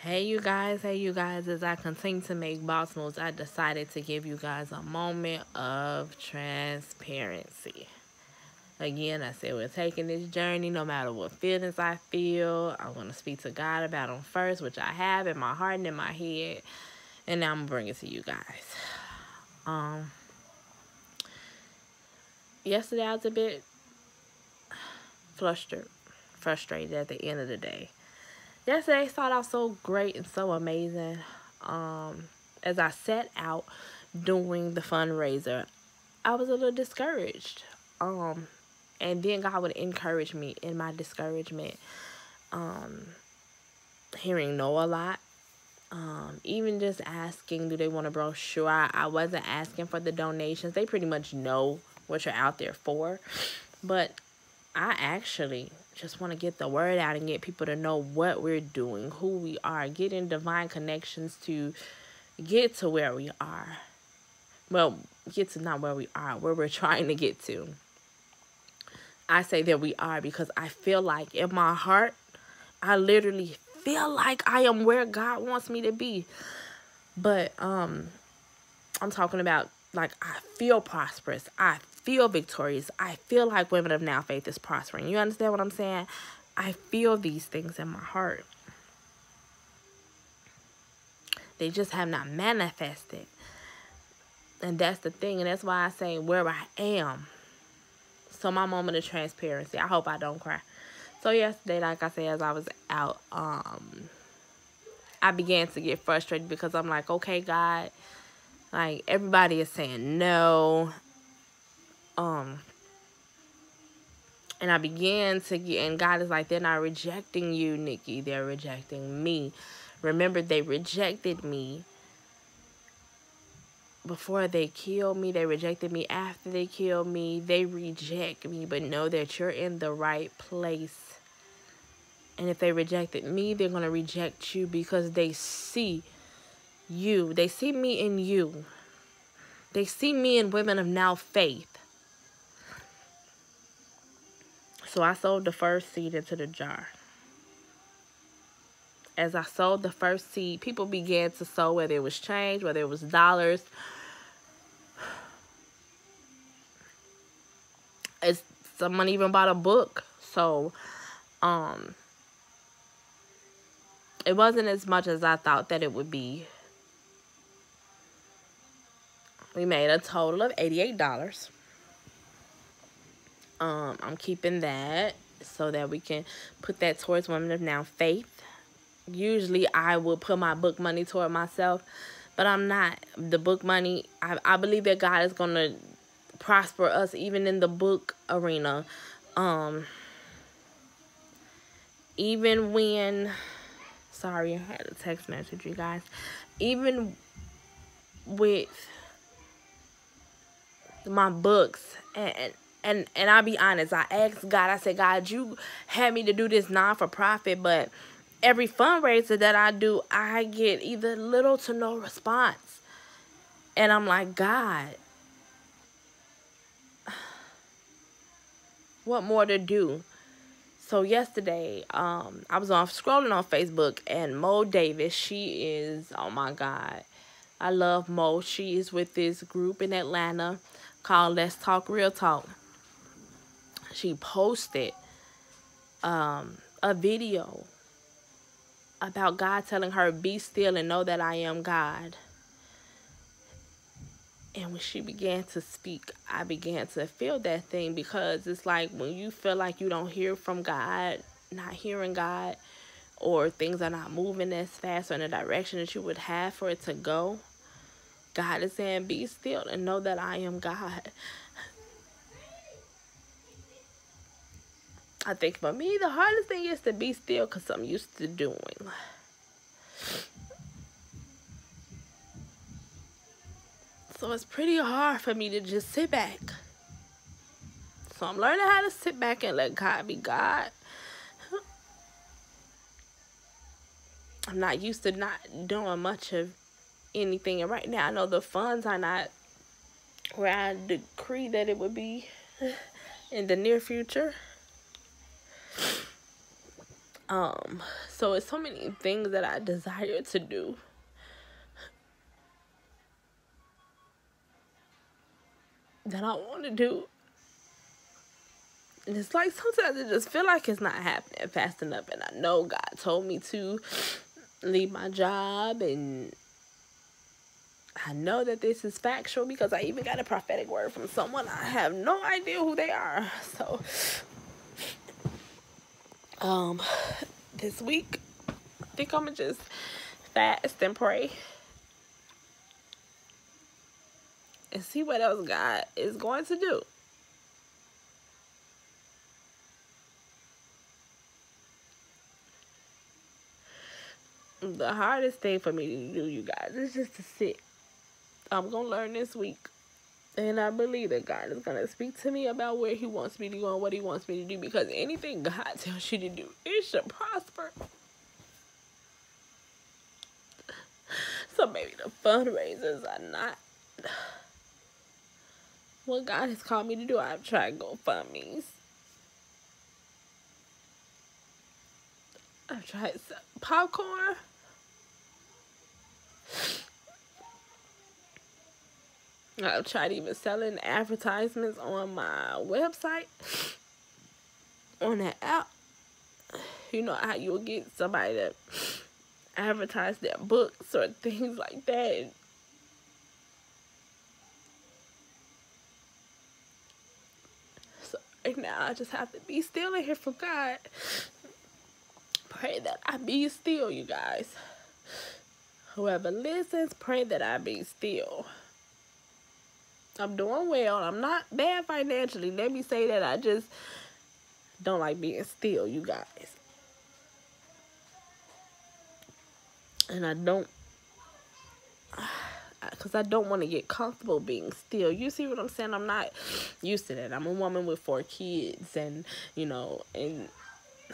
Hey you guys, as I continue to make boss moves, I decided to give you guys a moment of transparency. Again, I said we're taking this journey no matter what feelings I feel. I'm going to speak to God about them first, which I have in my heart and in my head, and now I'm going to bring it to you guys. Um, Yesterday I was a bit frustrated at the end of the day. Yesterday started out so great and so amazing. Um, as I set out doing the fundraiser, I was a little discouraged. Um, and then God would encourage me in my discouragement. Um, Hearing no a lot. Even just asking, do they want a brochure? I wasn't asking for the donations. They pretty much know what you're out there for. But I actually just want to get the word out and get people to know what we're doing, who we are, getting divine connections to get to where we are. Well, get to not where we are, where we're trying to get to. I say that we are because I feel like in my heart, I literally feel like I am where God wants me to be. But I'm talking about like I feel prosperous. I feel victorious. I feel like Women of Now Faith is prospering. You understand what I'm saying? I feel these things in my heart. They just have not manifested. And that's the thing. And that's why I say where I am. So my moment of transparency. I hope I don't cry. So yesterday, like I said, as I was out, I began to get frustrated because I'm like, okay, God, like everybody is saying no. And I began to get, and God is like, they're not rejecting you, Nikki. They're rejecting me. Remember, they rejected me before they killed me. They rejected me after they killed me. They reject me, but know that you're in the right place. And if they rejected me, they're going to reject you because they see you. They see me in you. They see me in Women of Now Faith. So I sowed the first seed into the jar. As I sowed the first seed, people began to sow, whether it was change, whether it was dollars. It's, someone even bought a book. So, it wasn't as much as I thought that it would be. We made a total of $88. I'm keeping that so that we can put that towards Women of Now Faith. Usually I would put my book money toward myself, but I'm not. The book money, I believe that God is going to prosper us even in the book arena. Even when, sorry, I had a text message, you guys. Even with my books, and I'll be honest, I asked God, I said, God, you had me to do this non-for-profit, but every fundraiser that I do, I get either little to no response. And I'm like, God, what more to do? So yesterday, I was scrolling on Facebook, and Mo Davis, she is, oh my God, I love Mo. She is with this group in Atlanta called Let's Talk Real Talk. She posted a video about God telling her, be still and know that I am God. And when she began to speak, I began to feel that thing, because it's like when you feel like you don't hear from God, not hearing God, or things are not moving as fast or in the direction that you would have for it to go, God is saying, be still and know that I am God. I think for me, the hardest thing is to be still because I'm used to doing. So it's pretty hard for me to just sit back. So I'm learning how to sit back and let God be God. I'm not used to not doing much of anything. And right now, I know the funds are not where I decree that it would be in the near future. So it's so many things that I desire to do. That I want to do. And it's like sometimes I just feel like it's not happening fast enough. And I know God told me to leave my job. And I know that this is factual because I even got a prophetic word from someone. I have no idea who they are. So, this week, I think I'm going to just fast and pray. And see what else God is going to do. The hardest thing for me to do, you guys, is just to sit. I'm going to learn this week. And I believe that God is going to speak to me about where he wants me to go and what he wants me to do. Because anything God tells you to do, it should prosper. So maybe the fundraisers are not what God has called me to do. I've tried GoFundMes. I've tried popcorn. I've tried even selling advertisements on my website, on that app. You know how you'll get somebody to advertise their books or things like that. So right now I just have to be still and hear from God. Pray that I be still, you guys. Whoever listens, pray that I be still. I'm doing well. I'm not bad financially. Let me say that. I just don't like being still, you guys. And I don't, because I don't want to get comfortable being still. You see what I'm saying? I'm not used to that. I'm a woman with 4 kids, and, you know, and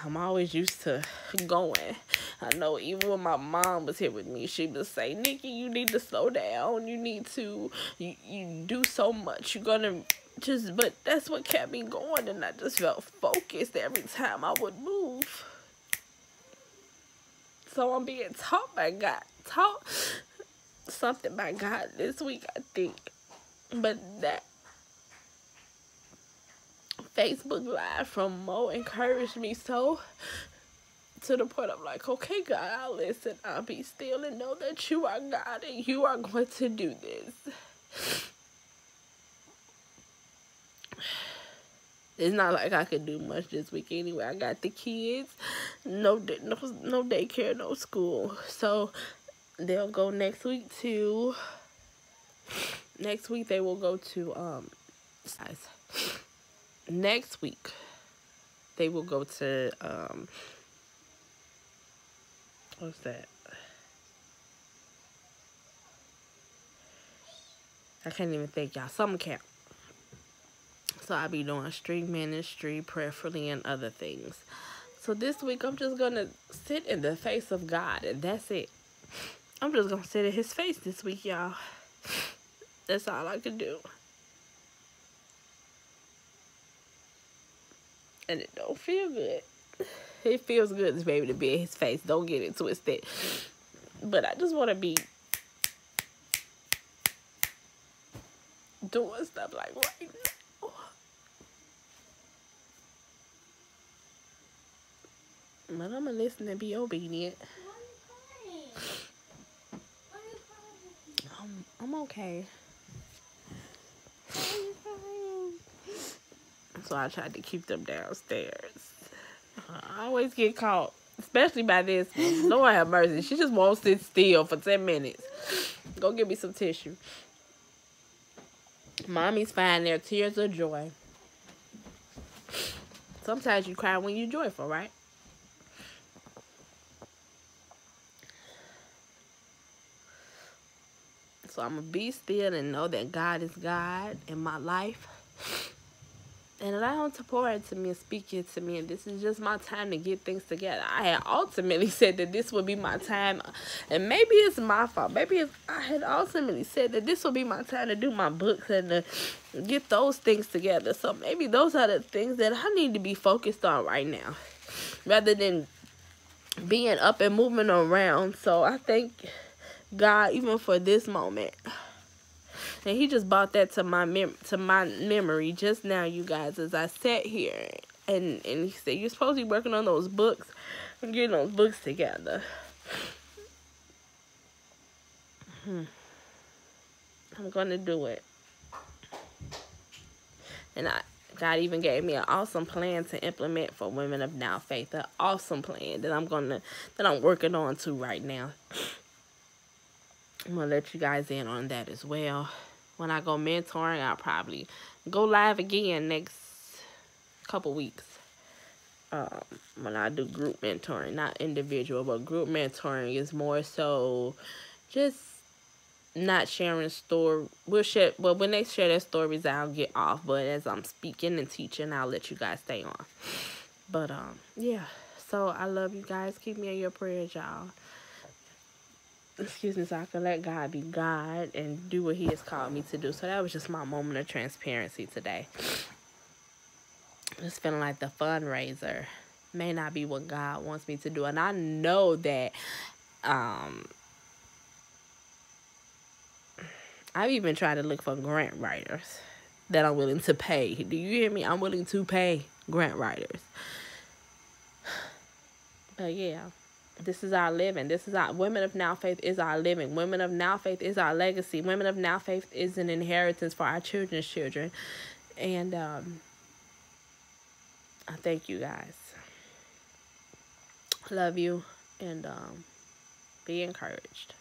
I'm always used to going. I know even when my mom was here with me, she would say, Nikki, you need to slow down. You need to, you do so much. You're going to just, but that's what kept me going. And I just felt focused every time I would move. So I'm being taught by God. Taught something by God this week, I think. But that Facebook Live from Mo encouraged me so, to the point I'm like, okay, God, I'll listen. I'll be still and know that you are God and you are going to do this. It's not like I could do much this week anyway. I got the kids, no daycare, no school. So they'll go next week to, next week they will go to, next week they will go to, what's that? I can't even think, y'all. Summer camp. So I'll be doing street ministry, prayerfully, and other things. So this week, I'm just going to sit in the face of God, and that's it. I'm just going to sit in his face this week, y'all. That's all I can do. And it don't feel good. It feels good to be able to be in his face. Don't get it twisted. But I just want to be doing stuff like right now. But I'm going to listen and be obedient. I'm okay. So I tried to keep them downstairs. I always get caught, especially by this one. Lord have mercy. She just won't sit still for 10 minutes. Go get me some tissue. Mommy's fine. They're tears of joy. Sometimes you cry when you're joyful, right? So I'm going to be still and know that God is God in my life. And allow him to pour into me and speak into me. And this is just my time to get things together. I had ultimately said that this would be my time. And maybe it's my fault. Maybe I had ultimately said that this would be my time to do my books and to get those things together. So maybe those are the things that I need to be focused on right now. Rather than being up and moving around. So I thank God even for this moment. And he just brought that to my memory just now, you guys, as I sat here. And he said, you're supposed to be working on those books and getting those books together. I'm going to do it. And God even gave me an awesome plan to implement for Women of Now Faith. An awesome plan that I'm working on too right now. I'm going to let you guys in on that as well. When I go mentoring, I'll probably go live again next couple weeks. When I do group mentoring, not individual, but group mentoring is more so just not sharing story. We'll share, but when they share their stories, I'll get off. But as I'm speaking and teaching, I'll let you guys stay on. But yeah. So I love you guys. Keep me in your prayers, y'all. Excuse me, so I can let God be God and do what He has called me to do. So that was just my moment of transparency today. Just feeling like the fundraiser may not be what God wants me to do, and I know that I've even tried to look for grant writers that I'm willing to pay. Do you hear me? I'm willing to pay grant writers. But yeah, this is our living. This is our Women of Now Faith is our living. Women of Now Faith is our legacy. Women of Now Faith is an inheritance for our children's children. And I thank you guys. Love you, and be encouraged.